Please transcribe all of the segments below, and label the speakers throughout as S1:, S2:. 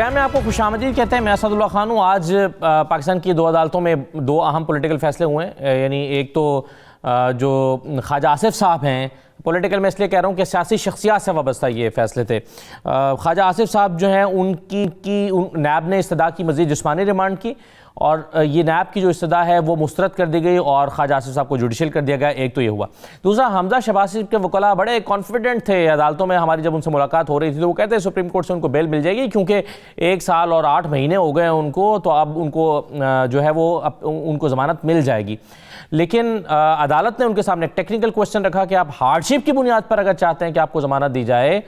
S1: بیان میں آپ کو خوش آمدید کہتے ہیں. میں اسد اللہ خان ہوں. آج پاکستان کی 2 عدالتوں میں 2 اہم پولیٹیکل فیصلے ہوئے ہیں. یعنی ایک تو جو خواجہ آصف صاحب ہیں، پولیٹیکل میں اس لیے کہہ رہا ہوں کہ سیاسی شخصیات سے وابستہ یہ فیصلے تھے. خواجہ آصف صاحب جو ہیں ان کی نیب نے استدعا کی مزید جسمانی ریمانڈ کی، اور یہ نیب کی جو استدعا ہے وہ مسترد کر دی گئی اور خواجہ آصف صاحب کو جوڈیشل کر دیا گیا. ایک تو یہ ہوا. دوسرا، حمزہ شہباز کے وکلاء بڑے کانفیڈنٹ تھے عدالتوں میں. ہماری جب ان سے ملاقات ہو رہی تھی تو وہ کہتے ہیں سپریم کورٹ سے ان کو بیل مل جائے گی، کیونکہ 1 سال اور 8 مہینے ہو گئے ان کو، تو اب ان کو جو ہے وہ ان کو ضمانت مل جائے گی. لیکن عدالت نے ان کے سامنے ایک ٹیکنیکل کوسچن رکھا کہ آپ ہارڈ شپ کی بنیاد پر اگر چاہتے ہیں کہ آپ کو ضمانت دی جائے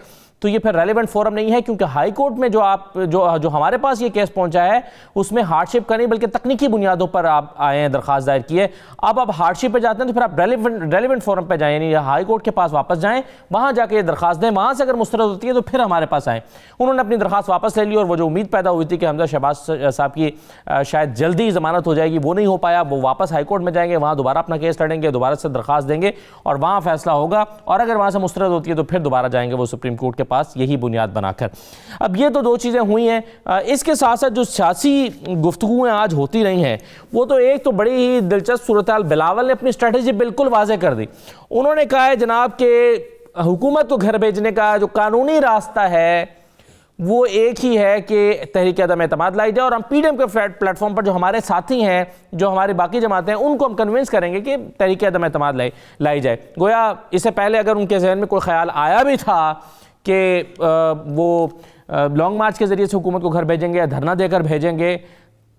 S1: تو یہ پھر ریلیونٹ فورم نہیں ہے، کیونکہ ہائی کورٹ میں جو ہمارے پاس یہ کیس پہنچا ہے اس میں ہارڈ شپ کا نہیں بلکہ تکنیکی بنیادوں پر آپ آئے ہیں، درخواست دائر کی ہے. اب آپ ہارڈ شپ پہ جاتے ہیں تو پھر آپ ریلیونٹ فورم پہ جائیں، یعنی ہائی کورٹ کے پاس واپس جائیں، وہاں جا کے یہ درخواست دیں، وہاں سے اگر مسترد ہوتی ہے تو پھر ہمارے پاس آئیں. انہوں نے اپنی درخواست واپس لے لی، اور وہ جو امید پیدا ہوئی تھی کہ حمزہ شہباز صاحب کی شاید جلدی ضمانت ہو جائے گی، وہ نہیں ہو پایا. وہ واپس ہائی کورٹ میں جائیں گے، وہاں دوبارہ اپنا کیس لڑیں گے، دوبارہ سے درخواست دیں گے اور وہاں فیصلہ ہوگا، اور اگر وہاں سے مسترد ہوتی ہے تو پھر دوبارہ جائیں گے وہ سپریم کورٹ کے پاس، یہی بنیاد بنا کر. اب یہ تو 2 چیزیں ہوئی ہیں. اس کے ساتھ ساتھ جو سیاسی گفتگویں آج ہوتی رہی ہیں وہ تو ایک تو بڑی ہی دلچسپ صورتحال. بلاول نے اپنی اسٹریٹجی بالکل واضح کر دی. انہوں نے کہا ہے جناب کہ حکومت کو گھر بھیجنے کا جو قانونی راستہ ہے وہ ایک ہی ہے کہ تحریک عدم اعتماد لائی جائے، اور ہم پی ڈی ایم کے پلیٹ فارم پر جو ہمارے ساتھی ہیں، جو ہماری باقی جماعتیں ہیں، ان کو ہم کنونس کریں گے کہ تحریک عدم اعتماد لائی جائے. گویا اس سے پہلے اگر ان کے ذہن میں کوئی خیال آیا بھی تھا کہ وہ لانگ مارچ کے ذریعے سے حکومت کو گھر بھیجیں گے یا دھرنا دے کر بھیجیں گے،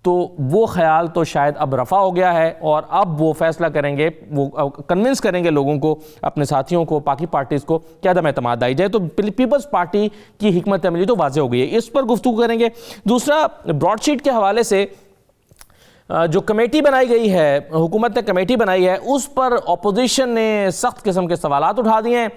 S1: تو وہ خیال تو شاید اب رفع ہو گیا ہے، اور اب وہ فیصلہ کریں گے، وہ کنونس کریں گے لوگوں کو، اپنے ساتھیوں کو، باقی پارٹیز کو کہ عدم اعتماد آئی جائے. تو پیپلز پارٹی کی حکمت عملی تو واضح ہو گئی ہے، اس پر گفتگو کریں گے. دوسرا، براڈ شیٹ کے حوالے سے جو کمیٹی بنائی گئی ہے، حکومت نے کمیٹی بنائی ہے، اس پر اپوزیشن نے سخت قسم کے سوالات اٹھا دیے ہیں،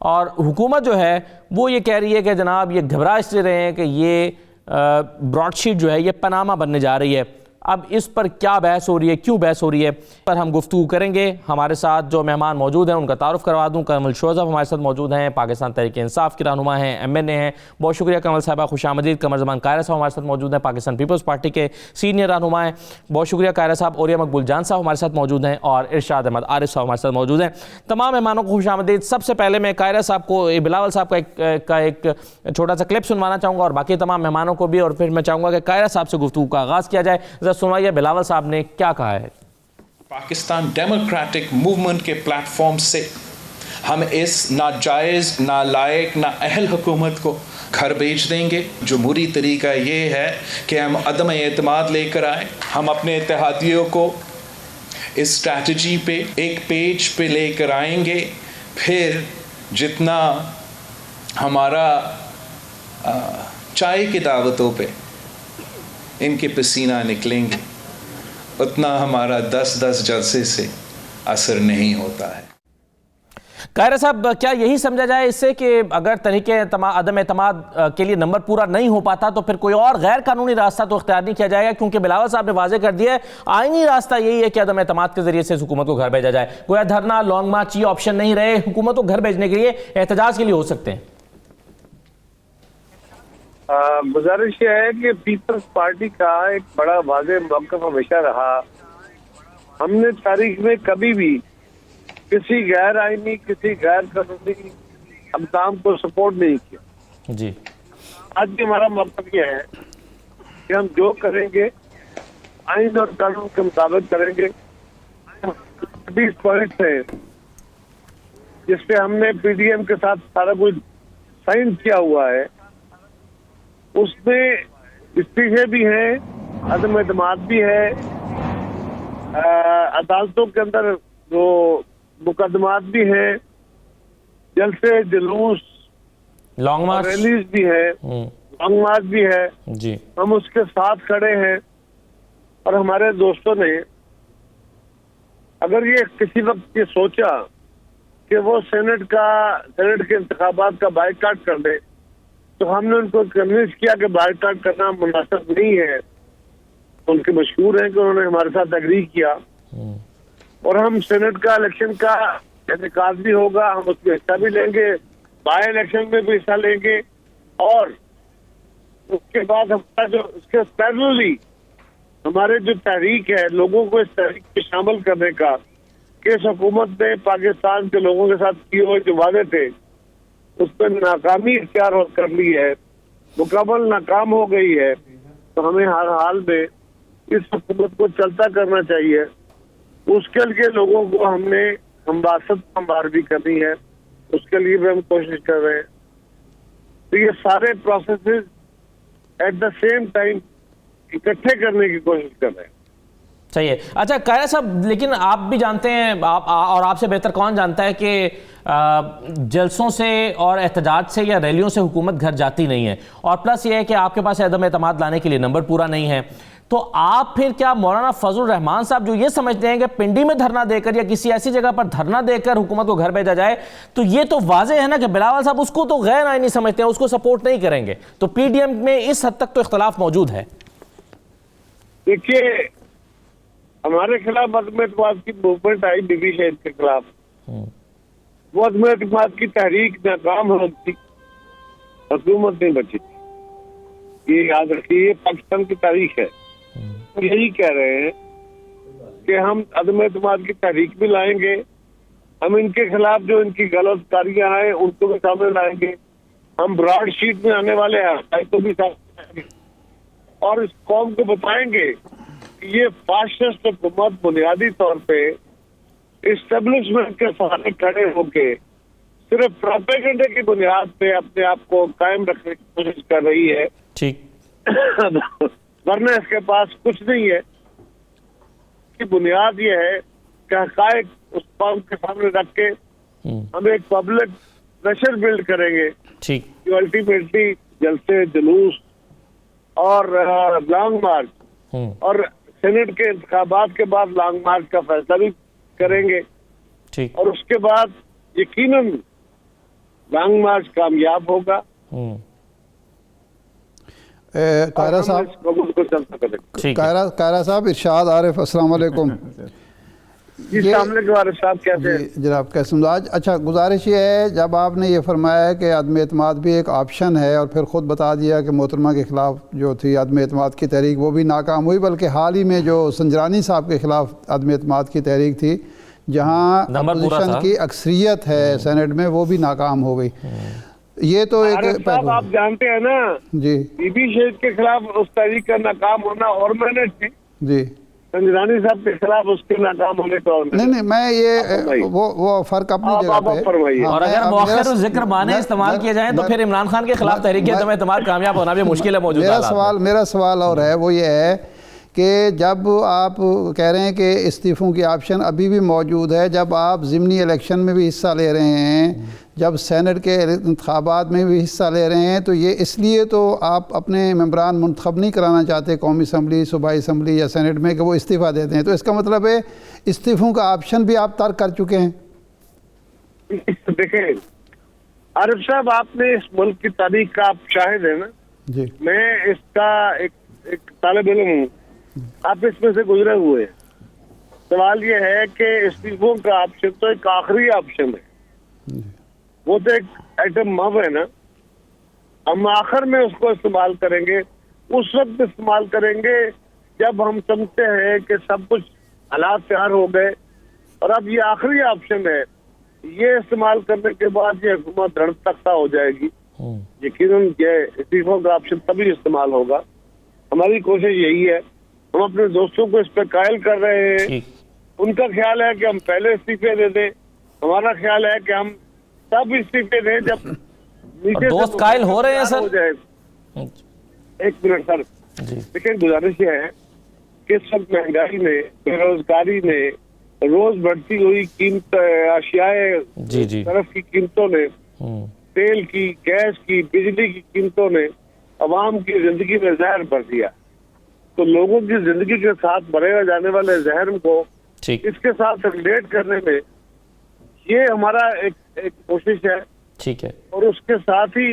S1: اور حکومت جو ہے وہ یہ کہہ رہی ہے کہ جناب یہ گھبرا اس لیے رہے ہیں کہ یہ براڈ شیٹ جو ہے یہ پاناما بننے جا رہی ہے. اب اس پر کیا بحث ہو رہی ہے، کیوں بحث ہو رہی ہے، پر ہم گفتگو کریں گے. ہمارے ساتھ جو مہمان موجود ہیں ان کا تعارف کروا دوں. کمل شوذب ہمارے ساتھ موجود ہیں، پاکستان تحریک انصاف کی رہنما ہیں، MNA ہیں. بہت شکریہ کمل صاحبہ، خوش آمدید. قمر زمان قاہرہ صاحب ہمارے ساتھ موجود ہیں، پاکستان پیپلز پارٹی کے سینئر رہنما ہیں. بہت شکریہ قاہرہ صاحب. اوریا مقبول جان صاحب ہمارے ساتھ موجود ہیں، اور ارشاد احمد عارف صاحب ہمارے ساتھ موجود ہیں. تمام مہمانوں کو خوش آمدید. سب سے پہلے میں قاہرہ صاحب کو، بلاول صاحب کا ایک چھوٹا سا کلپ سنوانا چاہوں گا، اور باقی تمام مہمانوں کو بھی، اور پھر میں چاہوں گا کہ قاہرہ صاحب سے گفتگو کا آغاز کیا جائے. ذرا سنوائیے بلاول صاحب نے کیا کہا ہے.
S2: پاکستان ڈیموکریٹک موومنٹ کے پلیٹ فارم سے ہم اس ناجائز، نالائق، نااہل حکومت کو گھر بھیج دیں گے. جمہوری طریقہ یہ ہے کہ ہم عدم اعتماد لے کر آئیں. ہم اپنے اتحادیوں کو اس اسٹریٹجی پہ ایک پیج پہ لے کر آئیں گے. پھر جتنا ہمارا چائے کی دعوتوں پہ ان کے پسینہ نکلیں گے، اتنا ہمارا 10 جلسے سے اثر نہیں ہوتا ہے.
S1: قاہرہ صاحب، کیا یہی سمجھا جائے اس سے کہ اگر تحریک عدم اعتماد کے لیے نمبر پورا نہیں ہو پاتا تو پھر کوئی اور غیر قانونی راستہ تو اختیار نہیں کیا جائے گا؟ کیونکہ بلاول صاحب نے واضح کر دیا ہے آئینی راستہ یہی ہے کہ عدم اعتماد کے ذریعے سے حکومت کو گھر بھیجا جائے. گویا دھرنا، لانگ مارچ یہ آپشن نہیں رہے، حکومت کو گھر بھیجنے کے لیے، احتجاج کے لیے ہو سکتے ہیں.
S3: گزارش یہ ہے کہ پیپلز پارٹی کا ایک بڑا واضح موقف ہمیشہ رہا. ہم نے تاریخ میں کبھی بھی کسی غیر آئینی، کسی غیر قانونی اقدام کو سپورٹ نہیں کیا.
S1: جی،
S3: آج بھی ہمارا موقف یہ ہے کہ ہم جو کریں گے آئین اور قانون کے مطابق کریں گے. 20 پوائنٹس ہیں جس پہ ہم نے پی ڈی ایم کے ساتھ سارا کچھ سائن کیا ہوا ہے. اس میں استعفے بھی ہیں، عدم اعتماد بھی ہے، عدالتوں کے اندر جو مقدمات بھی ہیں، جلسے، جلوس،
S1: لانگ مارچ،
S3: ریلیز بھی ہے، لانگ مارچ بھی ہے.
S1: جی،
S3: ہم اس کے ساتھ کھڑے ہیں. اور ہمارے دوستوں نے اگر یہ کسی وقت یہ سوچا کہ وہ سینٹ کے انتخابات کا بائیکاٹ کر دے تو ہم نے ان کو کنوینس کیا کہ بائیکاٹ کرنا مناسب نہیں ہے. ان کے مشہور ہیں کہ انہوں نے ہمارے ساتھ اگری کیا، اور ہم سینٹ کا الیکشن کا انعقاد بھی ہوگا، ہم اس میں حصہ بھی لیں گے، بائی الیکشن میں بھی حصہ لیں گے، اور اس کے بعد ہمارا جو اس کے پیرللی ہمارے جو تحریک ہے لوگوں کو اس تحریک میں شامل کرنے کا کہ اس حکومت نے پاکستان کے لوگوں کے ساتھ کیے ہوئے جو وعدے تھے اس پہ ناکامی اختیار کر لی ہے، مکمل ناکام ہو گئی ہے، تو ہمیں ہر حال میں اس حکومت کو چلتا کرنا چاہیے. اس کے لیے لوگوں کو ہم نے ہموار بھی کرنی ہے، اس کے لیے بھی ہم کوشش کر رہے ہیں. تو یہ سارے processes at the same time اکٹھے کرنے کی کوشش کر رہے ہیں.
S1: صحیح ہے. اچھا قاہرہ صاحب، لیکن آپ بھی جانتے ہیں، اور آپ سے بہتر کون جانتا ہے کہ جلسوں سے اور احتجاج سے یا ریلیوں سے حکومت گھر جاتی نہیں ہے، اور پلس یہ ہے کہ آپ کے پاس عدم اعتماد لانے کے لیے نمبر پورا نہیں ہے. تو آپ پھر کیا مولانا فضل الرحمان صاحب جو یہ سمجھتے ہیں کہ پنڈی میں دھرنا دے کر یا کسی ایسی جگہ پر دھرنا دے کر حکومت کو گھر بھیجا جائے، تو یہ تو واضح ہے نا کہ بلاول صاحب اس کو تو غیر آئینی سمجھتے ہیں، اس کو سپورٹ نہیں کریں گے. تو پی ڈی ایم میں اس حد تک تو اختلاف موجود ہے.
S3: دیکھیے، ہمارے خلاف عدم اعتماد کی موومنٹ آئی بی بی شہید کے خلاف، وہ عدم اعتماد کی تحریک ناکام ہو تھی، حکومت نہیں بچی تھی. یہ یاد رکھیے، یہ پاکستان کی تاریخ ہے. یہی کہہ رہے ہیں کہ ہم عدم اعتماد کی تحریک بھی لائیں گے، ہم ان کے خلاف جو ان کی غلط کاریاں ہیں ان کو بھی سامنے لائیں گے، ہم براڈ شیٹ میں آنے والے ہیں کو بھی سامنے لائیں گے، اور اس قوم کو بتائیں گے کہ یہ فاشسٹ حکومت بنیادی طور پہ اسٹیبلشمنٹ کے سہارے کھڑے ہو کے صرف پروپیگنڈے کی بنیاد پہ اپنے آپ کو قائم رکھنے کی کوشش کر رہی ہے.
S1: ٹھیک.
S3: ورنہ اس کے پاس کچھ نہیں ہے. کی بنیاد یہ ہے کہ حقائق اس قوم کے سامنے رکھ کے ہم ایک پبلک پریشر بلڈ کریں گے
S1: ٹھیک.
S3: جو الٹیمیٹلی جلسے، جلوس اور لانگ مارچ اور سینٹ کے انتخابات کے بعد لانگ مارچ کا فیصلہ بھی کریں گے.
S1: ٹھیک.
S3: اور اس کے بعد یقیناً لانگ مارچ کامیاب ہوگا.
S4: قاہرہ صاحب، ارشاد عارف، السلام علیکم. جناب قاسم مزاج، اچھا گزارش یہ ہے، جب آپ نے یہ فرمایا ہے کہ عدم اعتماد بھی ایک آپشن ہے، اور پھر خود بتا دیا کہ محترمہ کے خلاف جو تھی عدم اعتماد کی تحریک وہ بھی ناکام ہوئی، بلکہ حال ہی میں جو سنجرانی صاحب کے خلاف عدم اعتماد کی تحریک تھی جہاں اپوزیشن کی اکثریت ہے سینٹ میں، وہ بھی ناکام ہو گئی. یہ تو ایک
S3: صاحب آپ جانتے ہیں نا،
S4: جی
S3: بی بی شہید کے خلاف اس تحریک کا ناکام ہونا اور محنت تھی،
S4: جی
S3: سنجرانی صاحب کے خلاف اس کے ناکام ہونے کا اور
S4: نہیں میں یہ وہ فرق اپنی جگہ پہ.
S1: اور اگر مؤخر ذکر معنی استعمال کیے جائیں تو پھر عمران خان کے خلاف تحریک عدم اعتماد کامیاب ہونا بھی مشکل ہے. موجودہ
S4: میرا سوال اور ہے، وہ یہ ہے کہ جب آپ کہہ رہے ہیں کہ استعفوں کی آپشن ابھی بھی موجود ہے، جب آپ ضمنی الیکشن میں بھی حصہ لے رہے ہیں، جب سینٹ کے انتخابات میں بھی حصہ لے رہے ہیں، تو یہ اس لیے تو آپ اپنے ممبران منتخب نہیں کرانا چاہتے قومی اسمبلی، صوبائی اسمبلی یا سینٹ میں کہ وہ استعفیٰ دیتے ہیں، تو اس کا مطلب ہے استعفوں کا آپشن بھی آپ ترک کر چکے ہیں.
S3: دیکھیں عارف صاحب، آپ نے اس ملک کی تاریخ کا آپ شاہد ہیں نا.
S4: جی
S3: میں اس کا ایک طالب علم ہوں، آپ اس میں سے گزرے ہوئے ہیں. سوال یہ ہے کہ استعفوں کا آپشن تو ایک آخری آپشن ہے، وہ تو ایک ایٹم مب ہے نا. ہم آخر میں اس کو استعمال کریں گے، اس وقت استعمال کریں گے جب ہم سمجھتے ہیں کہ سب کچھ حالات تیار ہو گئے اور اب یہ آخری آپشن ہے. یہ استعمال کرنے کے بعد یہ حکومت دھڑ تختہ ہو جائے گی. یقیناً یہ استعفوں کا آپشن تبھی استعمال ہوگا. ہماری کوشش یہی ہے، ہم اپنے دوستوں کو اس پہ قائل کر رہے ہیں. ان کا خیال ہے کہ ہم پہلے استعفے دے دیں، ہمارا خیال ہے کہ ہم تب استعفے دیں جب
S1: دوست قائل ہو رہے ہیں. سر
S3: ایک منٹ سر، لیکن گزارش یہ ہے کہ اس وقت مہنگائی نے، بے روزگاری نے، روز بڑھتی ہوئی قیمت اشیاء طرف کی قیمتوں نے، تیل کی، گیس کی، بجلی کی قیمتوں نے عوام کی زندگی میں زہر بھر دیا. تو لوگوں کی زندگی کے ساتھ بڑھے جانے والے زہر کو اس کے ساتھ ریلیٹ کرنے میں یہ ہمارا ایک کوشش ہے.
S1: ٹھیک ہے.
S3: اور اس کے ساتھ ہی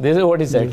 S1: This is what he said.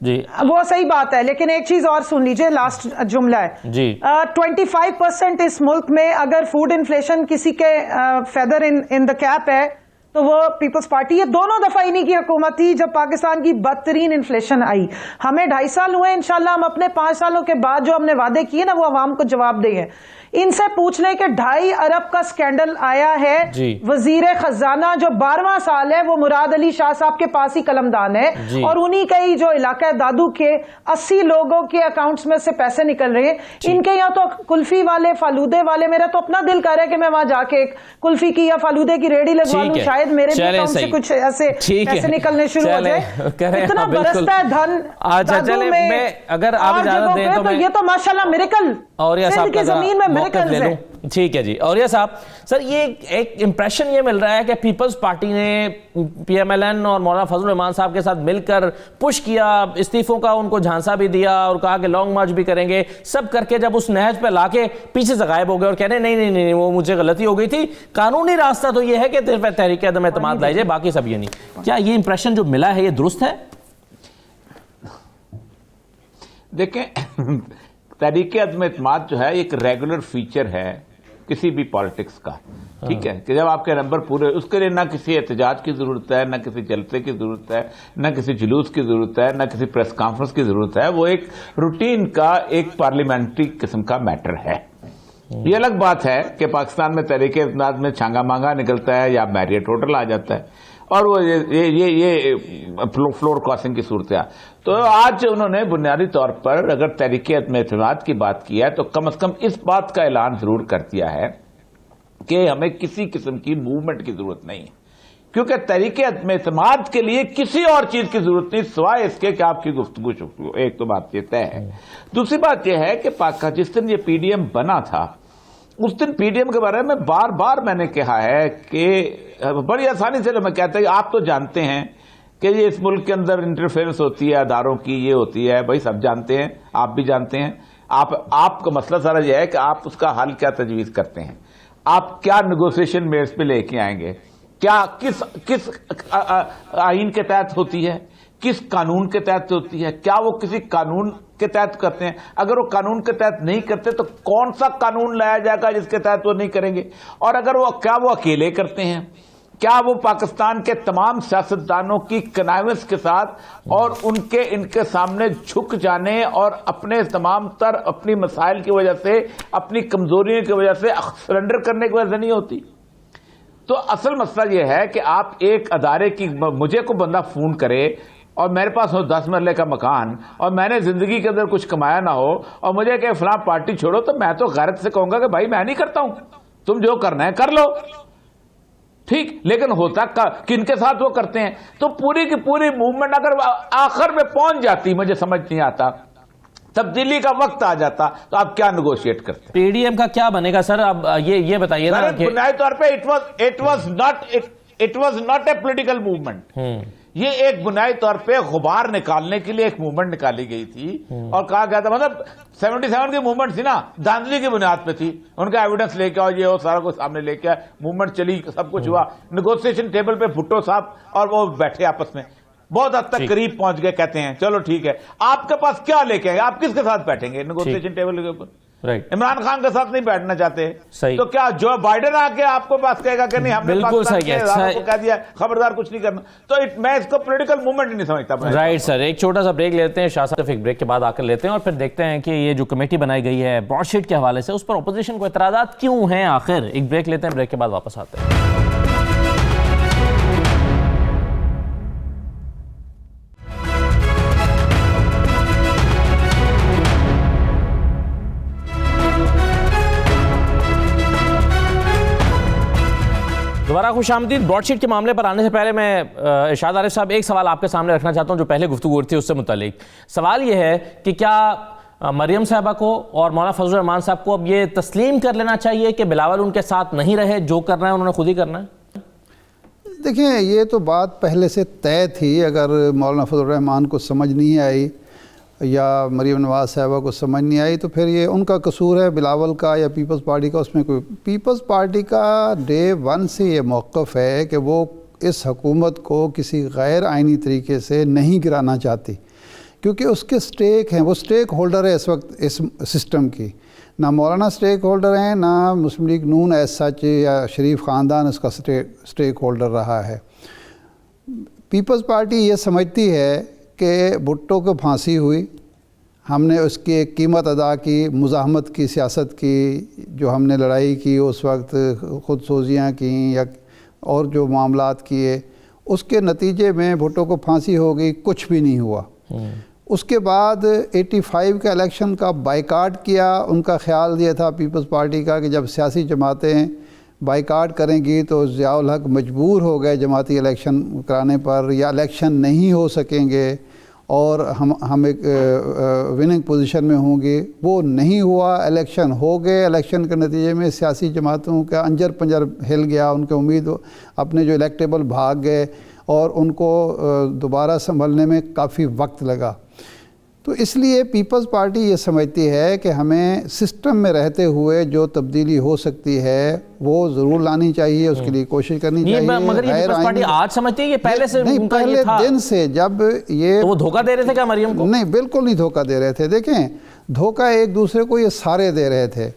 S1: جی
S5: وہ صحیح بات ہے، لیکن ایک چیز اور سن لیجئے، لاسٹ جملہ ہے
S1: جی
S5: 25% اس ملک میں اگر فوڈ انفلیشن کسی کے فیدر ان دا کیپ ہے تو وہ پیپلز پارٹی ہے. دونوں دفعہ انہی کی حکومت تھی جب پاکستان کی بدترین انفلیشن آئی. ہمیں 2.5 سال ہوئے، انشاءاللہ ہم اپنے 5 سالوں کے بعد جو ہم نے وعدے کیے نا وہ عوام کو جواب دیں گے. ان سے پوچھ لیں کہ 2.5 ارب کا سکینڈل آیا ہے.
S1: جی.
S5: وزیر خزانہ جو 12واں سال ہے وہ مراد علی شاہ صاحب کے پاس ہی قلمدان ہے.
S1: جی.
S5: اور انہی کا ہی جو علاقہ دادو کے 80 لوگوں کے اکاؤنٹس میں سے پیسے نکل رہے ہیں. ان کے یہاں تو کلفی والے، فالودے والے، میرا تو اپنا دل کر رہا ہے کہ میں وہاں جا کے ایک کلفی کی یا فالودے کی ریڑھی لگوا لوں، شاید میرے بھی اکاؤنٹ سے کچھ ایسے پیسے نکلنے شروع ہو جائے. اتنا برستا ہے دھن دادو میں.
S1: اگر آپ اجازت دیں تو
S5: یہ تو ماشاءاللہ میریکل، سندھ کی زمین میں میریکلز ہیں.
S1: ٹھیک ہے جی. اوریہ صاحب، سر یہ ایک امپریشن یہ مل رہا ہے کہ پیپلز پارٹی نے پی ایم ایل این اور مولانا فضل الرحمان صاحب کے ساتھ مل کر پش کیا، استعفوں کا ان کو جھانسا بھی دیا اور کہا کہ لانگ مارچ بھی کریں گے، سب کر کے جب اس نہج پہ لا کے پیچھے سے غائب ہو گئے اور کہہ رہے ہیں نہیں وہ مجھے غلطی ہو گئی تھی. قانونی راستہ تو یہ ہے کہ تحریک عدم اعتماد لائی جائے، باقی سب یہ نہیں. کیا یہ امپریشن جو ملا ہے یہ درست ہے؟
S6: دیکھیں، تحریک عدم اعتماد جو ہے ایک ریگولر فیچر ہے کسی بھی پالیٹکس کا. ٹھیک ہے کہ جب آپ کے نمبر پورے، اس کے لیے نہ کسی احتجاج کی ضرورت ہے، نہ کسی جلسے کی ضرورت ہے، نہ کسی جلوس کی ضرورت ہے، نہ کسی پریس کانفرنس کی ضرورت ہے. وہ ایک روٹین کا ایک پارلیمنٹری قسم کا میٹر ہے. یہ الگ بات ہے کہ پاکستان میں تحریک اعتماد میں چھانگا مانگا نکلتا ہے یا میریٹ ہوٹل آ جاتا ہے اور وہ یہ فلور کراسنگ کی صورتحال. تو آج انہوں نے بنیادی طور پر اگر تحریک عدم اعتماد کی بات کی ہے تو کم از کم اس بات کا اعلان ضرور کر دیا ہے کہ ہمیں کسی قسم کی موومنٹ کی ضرورت نہیں ہے، کیونکہ تحریک عدم اعتماد کے لیے کسی اور چیز کی ضرورت نہیں سوائے اس کے کہ آپ کی گفتگو شفتگو. ایک تو بات یہ طے ہے. دوسری بات یہ ہے کہ جس دن یہ پی ڈی ایم بنا تھا اس دن پی ڈی ایم کے بارے میں بار بار میں نے کہا ہے کہ بڑی آسانی سے میں کہتا ہوں آپ تو جانتے ہیں کہ یہ اس ملک کے اندر انٹرفیئرنس ہوتی ہے اداروں کی، یہ ہوتی ہے، بھائی سب جانتے ہیں، آپ بھی جانتے ہیں. آپ کا مسئلہ سارا یہ ہے کہ آپ اس کا حل کیا تجویز کرتے ہیں، آپ کیا نیگوسیشن میز پہ لے کے آئیں گے، کیا کس آئین کے تحت ہوتی ہے، کس قانون کے تحت ہوتی ہے، کیا وہ کسی قانون کے تحت کرتے ہیں. اگر وہ قانون کے تحت نہیں کرتے تو کون سا قانون لایا جائے گا جس کے تحت وہ نہیں کریں گے. اور اگر کیا وہ اکیلے کرتے ہیں، کیا وہ پاکستان کے تمام سیاستدانوں کی کنائونس کے ساتھ اور ان کے سامنے جھک جانے اور اپنے تمام تر اپنی مسائل کی وجہ سے، اپنی کمزوریوں کی وجہ سے سرنڈر کرنے کی وجہ سے نہیں ہوتی. تو اصل مسئلہ یہ ہے کہ آپ ایک ادارے کی، مجھے کو بندہ فون کرے اور میرے پاس ہو 10 مرلے کا مکان اور میں نے زندگی کے اندر کچھ کمایا نہ ہو اور مجھے کہ فلاں پارٹی چھوڑو، تو میں تو غیرت سے کہوں گا کہ بھائی میں نہیں کرتا ہوں، تم جو کرنا ہے کر لو. ٹھیک، لیکن ہوتا کن کے ساتھ وہ کرتے ہیں. تو پوری کی پوری موومنٹ اگر آخر میں پہنچ جاتی، مجھے سمجھ نہیں آتا، تبدیلی کا وقت آ جاتا تو آپ کیا نیگوشیٹ کرتے؟
S1: پی ڈی ایم کا کیا بنے گا سر؟ اب یہ بتائیے نا کہ
S6: بنیادی طور پہ it was not a political movement. یہ ایک بنیادی طور پہ غبار نکالنے کے لیے ایک موومنٹ نکالی گئی تھی اور کہا گیا تھا، مطلب 77 کی موومنٹ تھی نا، دھاندلی کی بنیاد پہ تھی. ان کا ایویڈنس لے کے آؤ، یہ سارا کچھ سامنے لے کے آئے، موومنٹ چلی، سب کچھ ہوا. نیگوسیشن ٹیبل پہ بھٹو صاحب اور وہ بیٹھے آپس میں، بہت حد تک قریب پہنچ گئے. کہتے ہیں چلو ٹھیک ہے، آپ کے پاس کیا لے کے آئے، آپ کس کے ساتھ بیٹھیں گے نیگوسیشن ٹیبل کے اوپر؟ عمران خان کے ساتھ نہیں بیٹھنا چاہتے، تو کیا جو بائیڈن آ کے آپ کو پاس کہے گا کہ نہیں، ہم نے کہہ دیا خبردار کچھ نہیں کرنا؟ تو میں اس کو پولیٹیکل موومنٹ نہیں سمجھتا.
S1: رائٹ سر، ایک چھوٹا سا بریک لیتے ہیں، شاہ صاحب ایک بریک کے بعد آ کر لیتے ہیں اور پھر دیکھتے ہیں کہ یہ جو کمیٹی بنائی گئی ہے براڈ شیٹ کے حوالے سے، اس پر اپوزیشن کو اعتراضات کیوں ہیں آخر. ایک بریک لیتے ہیں، بریک کے بعد واپس آتے ہیں. دوبارہ خوش آمدید. براڈ شیٹ کے معاملے پر آنے سے پہلے میں ارشاد عارف صاحب ایک سوال آپ کے سامنے رکھنا چاہتا ہوں جو پہلے گفتگو تھی اس سے متعلق. سوال یہ ہے کہ کیا مریم صاحبہ کو اور مولانا فضل الرحمان صاحب کو اب یہ تسلیم کر لینا چاہیے کہ بلاول ان کے ساتھ نہیں رہے، جو کرنا ہے انہوں نے خود ہی کرنا ہے؟
S4: دیکھیں، یہ تو بات پہلے سے طے تھی. اگر مولانا فضل الرحمان کو سمجھ نہیں آئی یا مریم نواز صاحبہ کو سمجھ نہیں آئی تو پھر یہ ان کا قصور ہے، بلاول کا یا پیپلز پارٹی کا. اس میں کوئی، پیپلز پارٹی کا ڈے 1 سے یہ موقف ہے کہ وہ اس حکومت کو کسی غیر آئینی طریقے سے نہیں گرانا چاہتی. کیونکہ اس کے سٹیک ہیں, وہ سٹیک ہولڈر ہے اس وقت اس سسٹم کی. نہ مولانا سٹیک ہولڈر ہیں, نہ مسلم لیگ نون ایز سچ یا شریف خاندان اس کا سٹیک ہولڈر رہا ہے. پیپلز پارٹی یہ سمجھتی ہے کہ بھٹو کو پھانسی ہوئی, ہم نے اس کی ایک قیمت ادا کی, مزاحمت کی, سیاست کی, جو ہم نے لڑائی کی اس وقت, خود سوزیاں کیں یا اور جو معاملات کیے, اس کے نتیجے میں بھٹو کو پھانسی ہو گئی, کچھ بھی نہیں ہوا. اس کے بعد 85 کے الیکشن کا بائیکاٹ کیا. ان کا خیال یہ تھا پیپلز پارٹی کا کہ جب سیاسی جماعتیں بائیکاٹ کریں گی تو ضیاء الحق مجبور ہو گئے جماعتی الیکشن کرانے پر, یا الیکشن نہیں ہو سکیں گے اور ہم ایک وننگ پوزیشن میں ہوں گے. وہ نہیں ہوا, الیکشن ہو گئے. الیکشن کے نتیجے میں سیاسی جماعتوں کا انجر پنجر ہل گیا, ان کے امید اپنے جو الیکٹیبل بھاگ گئے اور ان کو دوبارہ سنبھلنے میں کافی وقت لگا. تو اس لیے پیپلز پارٹی یہ سمجھتی ہے کہ ہمیں سسٹم میں رہتے ہوئے جو تبدیلی ہو سکتی ہے وہ ضرور لانی چاہیے, اس کے لیے کوشش کرنی چاہیے.
S1: مگر یہ پیپلز پارٹی آج سمجھتی ہے کہ پہلے سے
S4: نہیں, پہلے دن سے جب یہ,
S1: تو وہ دھوکہ دے رہے تھے کیا مریم کو؟
S4: نہیں, بالکل نہیں دھوکہ دے رہے تھے. دیکھیں, دھوکہ ایک دوسرے کو یہ سارے دے رہے تھے.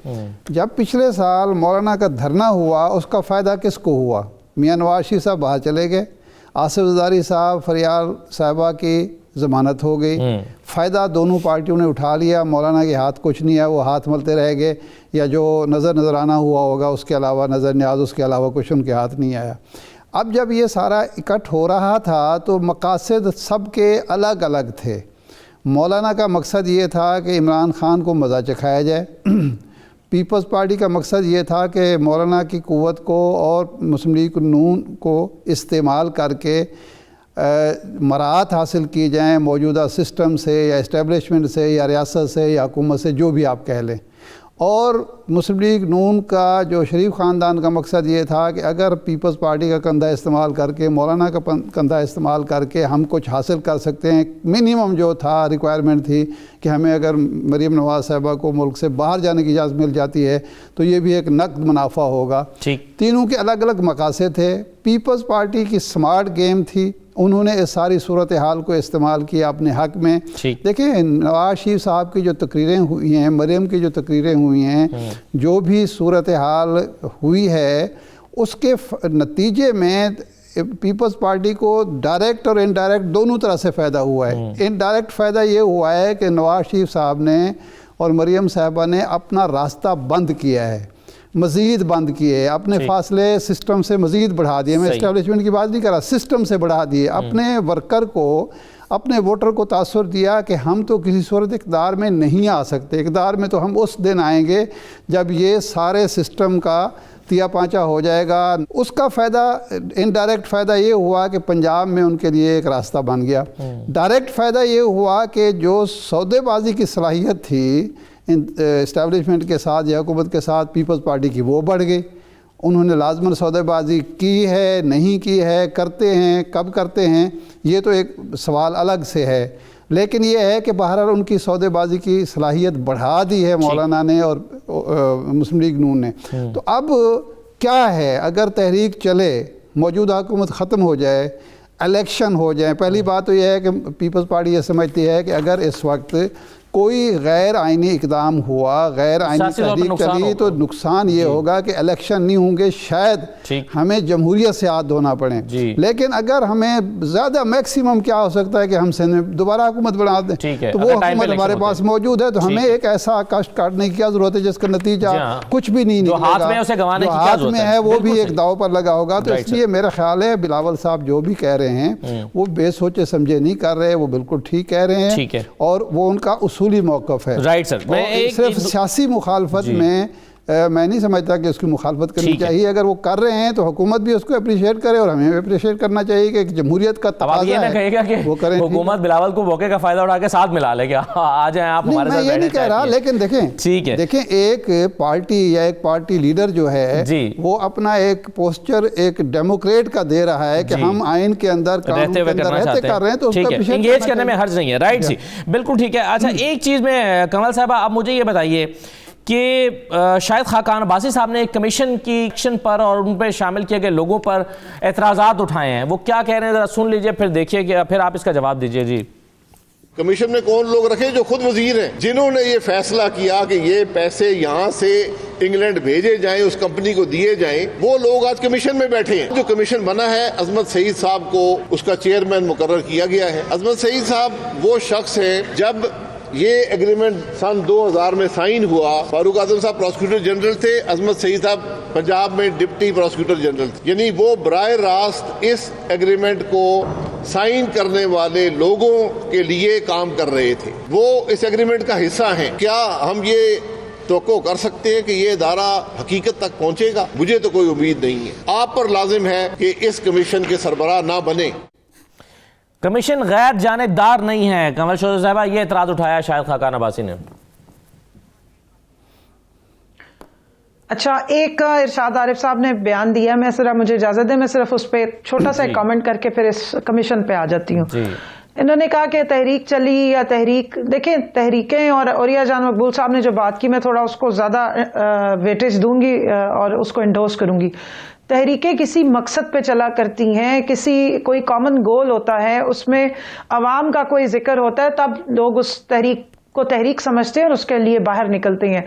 S4: جب پچھلے سال مولانا کا دھرنا ہوا, اس کا فائدہ کس کو ہوا؟ میاں نواز شریف صاحب باہر چلے گئے, آصف زرداری صاحب, فریال صاحبہ کی ضمانت ہو گئی. فائدہ دونوں پارٹیوں نے اٹھا لیا. مولانا کے ہاتھ کچھ نہیں ہے, وہ ہاتھ ملتے رہ گئے, یا جو نظر آنا ہوا ہوگا اس کے علاوہ نظر نیاز, اس کے علاوہ کچھ ان کے ہاتھ نہیں آیا. اب جب یہ سارا اکٹھ ہو رہا تھا تو مقاصد سب کے الگ الگ تھے. مولانا کا مقصد یہ تھا کہ عمران خان کو مزہ چکھایا جائے. پیپلز پارٹی کا مقصد یہ تھا کہ مولانا کی قوت کو اور مسلم لیگ نون کو استعمال کر کے مراعات حاصل کی جائیں موجودہ سسٹم سے یا اسٹیبلشمنٹ سے یا ریاست سے یا حکومت سے, جو بھی آپ کہہ لیں. اور مسلم لیگ نون کا جو شریف خاندان کا مقصد یہ تھا کہ اگر پیپلز پارٹی کا کندھا استعمال کر کے, مولانا کا کندھا استعمال کر کے ہم کچھ حاصل کر سکتے ہیں. منیمم جو تھا ریکوائرمنٹ تھی کہ ہمیں اگر مریم نواز صاحبہ کو ملک سے باہر جانے کی اجازت مل جاتی ہے تو یہ بھی ایک نقد منافع ہوگا. تینوں کے الگ الگ مقاصد تھے. پیپلز پارٹی کی سمارٹ گیم تھی, انہوں نے اس ساری صورتحال کو استعمال کیا اپنے حق میں. دیکھیں, نواز شریف صاحب کی جو تقریریں ہوئی ہیں, مریم کی جو تقریریں ہوئی ہیں, جو بھی صورتحال ہوئی ہے, اس کے نتیجے میں پیپلز پارٹی کو ڈائریکٹ اور انڈائریکٹ دونوں طرح سے فائدہ ہوا ہے. انڈائریکٹ فائدہ یہ ہوا ہے کہ نواز شریف صاحب نے اور مریم صاحبہ نے اپنا راستہ بند کیا ہے, مزید بند کیے, اپنے فاصلے سسٹم سے مزید بڑھا دیے. میں اسٹیبلشمنٹ کی بات نہیں کر رہا, سسٹم سے بڑھا دیے. اپنے ورکر کو, اپنے ووٹر کو تاثر دیا کہ ہم تو کسی صورت اقتدار میں نہیں آ سکتے, اقتدار میں تو ہم اس دن آئیں گے جب یہ سارے سسٹم کا تیا پانچا ہو جائے گا. اس کا فائدہ, انڈائریکٹ فائدہ یہ ہوا کہ پنجاب میں ان کے لیے ایک راستہ بن گیا. ڈائریکٹ فائدہ یہ ہوا کہ جو سودے بازی کی صلاحیت تھی اسٹیبلشمنٹ کے ساتھ یا حکومت کے ساتھ پیپلز پارٹی کی, وہ بڑھ گئی. انہوں نے لازماً سودے بازی کی ہے, نہیں کی ہے, کرتے ہیں, کب کرتے ہیں, یہ تو ایک سوال الگ سے ہے. لیکن یہ ہے کہ بہرحال ان کی سودے بازی کی صلاحیت بڑھا دی ہے مولانا نے اور مسلم لیگ نون نے. تو اب کیا ہے, اگر تحریک چلے, موجودہ حکومت ختم ہو جائے, الیکشن ہو جائیں, پہلی بات تو یہ ہے کہ پیپلز پارٹی یہ سمجھتی ہے کہ اگر اس وقت کوئی غیر آئینی اقدام ہوا, غیر آئینی تحریک چلی, تو نقصان یہ ہوگا کہ الیکشن نہیں ہوں گے, شاید ہمیں جمہوریت سے ہاتھ دھونا پڑے. لیکن اگر ہمیں زیادہ میکسیمم کیا ہو سکتا ہے کہ ہم سندھ میں دوبارہ حکومت بنا دیں, تو وہ حکومت ہمارے پاس موجود ہے, تو ہمیں ایک ایسا کشٹ کاٹنے کی کیا ضرورت ہے جس کا نتیجہ کچھ بھی نہیں نکلے گا, جو ہاتھ میں ہے وہ بھی ایک داؤ پر لگا ہوگا. تو اس لیے میرا خیال ہے بلاول صاحب جو بھی کہہ رہے ہیں وہ بے سوچے سمجھے نہیں کر رہے, وہ بالکل ٹھیک کہہ رہے ہیں, اور وہ ان کا اصولی موقف ہے.
S1: رائٹ سر,
S4: صرف سیاسی مخالفت میں میں نہیں سمجھتا کہ اس کی مخالفت کرنی چاہیے. اگر وہ کر رہے ہیں تو حکومت بھی اس کو اپریشیٹ کرے اور ہمیں بھی اپریشیٹ کرنا چاہیے کہ جمہوریت کا تقاضا ہے وہ کریں.
S1: حکومت بلاول کو موقع کا فائدہ اٹھا کے ساتھ ملا لے گا, آ جائیں آپ ہمارے ساتھ.
S4: میں یہ نہیں کہہ رہا, لیکن دیکھیں ایک پارٹی یا ایک پارٹی لیڈر جو ہے وہ اپنا ایک پوسچر ایک ڈیموکریٹ کا دے رہا ہے کہ ہم آئین کے اندر قانون کے اندر رہتے کر رہے ہیں, تو اس کو اپریشیٹ
S1: انگیج کرنے میں حرج نہیں ہے. رائٹ جی, بالکل ٹھیک ہے. اچھا, ایک چیز میں کمل صاحبہ آپ مجھے یہ بتائیے کہ شاید خاقان عباسی صاحب نے ایک کمیشن کی ایکشن پر اور ان پہ شامل کیے گئے لوگوں پر اعتراضات اٹھائے ہیں, وہ کیا کہہ رہے ہیں ذرا سن لیجئے, پھر دیکھیے کہ پھر آپ اس کا جواب دیجئے. جی
S7: کمیشن میں کون لوگ رکھے جو خود وزیر ہیں، جنہوں نے یہ فیصلہ کیا کہ یہ پیسے یہاں سے انگلینڈ بھیجے جائیں، اس کمپنی کو دیے جائیں، وہ لوگ آج کمیشن میں بیٹھے ہیں۔ جو کمیشن بنا ہے، عظمت سعید صاحب کو اس کا چیئرمین مقرر کیا گیا ہے۔ عظمت سعید صاحب وہ شخص ہیں، جب یہ ایگریمنٹ سن 2000 میں سائن ہوا، فاروق اعظم صاحب پروسیکیوٹر جنرل تھے، عظمت سعید صاحب پنجاب میں ڈپٹی پروسیکیوٹر جنرل تھے، یعنی وہ براہ راست اس ایگریمنٹ کو سائن کرنے والے لوگوں کے لیے کام کر رہے تھے، وہ اس ایگریمنٹ کا حصہ ہیں۔ کیا ہم یہ توقع کر سکتے ہیں کہ یہ ادارہ حقیقت تک پہنچے گا؟ مجھے تو کوئی امید نہیں ہے۔ آپ پر لازم ہے کہ اس کمیشن کے سربراہ نہ بنے۔
S1: کمیشن غیر جانبدار نہیں ہے، کنول شوزہ صاحبہ یہ اعتراض اٹھایا شاہد خاقان عباسی نے۔
S5: اچھا، ایک ارشاد عارف صاحب نے بیان دیا، میں صرف مجھے اجازت دیں میں صرف اس پہ چھوٹا سا کامنٹ کر کے پھر اس کمیشن پہ آ جاتی ہوں۔ انہوں نے کہا کہ تحریک چلی یا تحریک، دیکھیں تحریکیں، اور عوریہ جان مقبول صاحب نے جو بات کی میں تھوڑا اس کو زیادہ ویٹیج دوں گی اور اس کو انڈورس کروں گی۔ تحریکیں کسی مقصد پہ چلا کرتی ہیں، کوئی کامن گول ہوتا ہے، اس میں عوام کا کوئی ذکر ہوتا ہے، تب لوگ اس تحریک کو تحریک سمجھتے ہیں اور اس کے لیے باہر نکلتے ہیں۔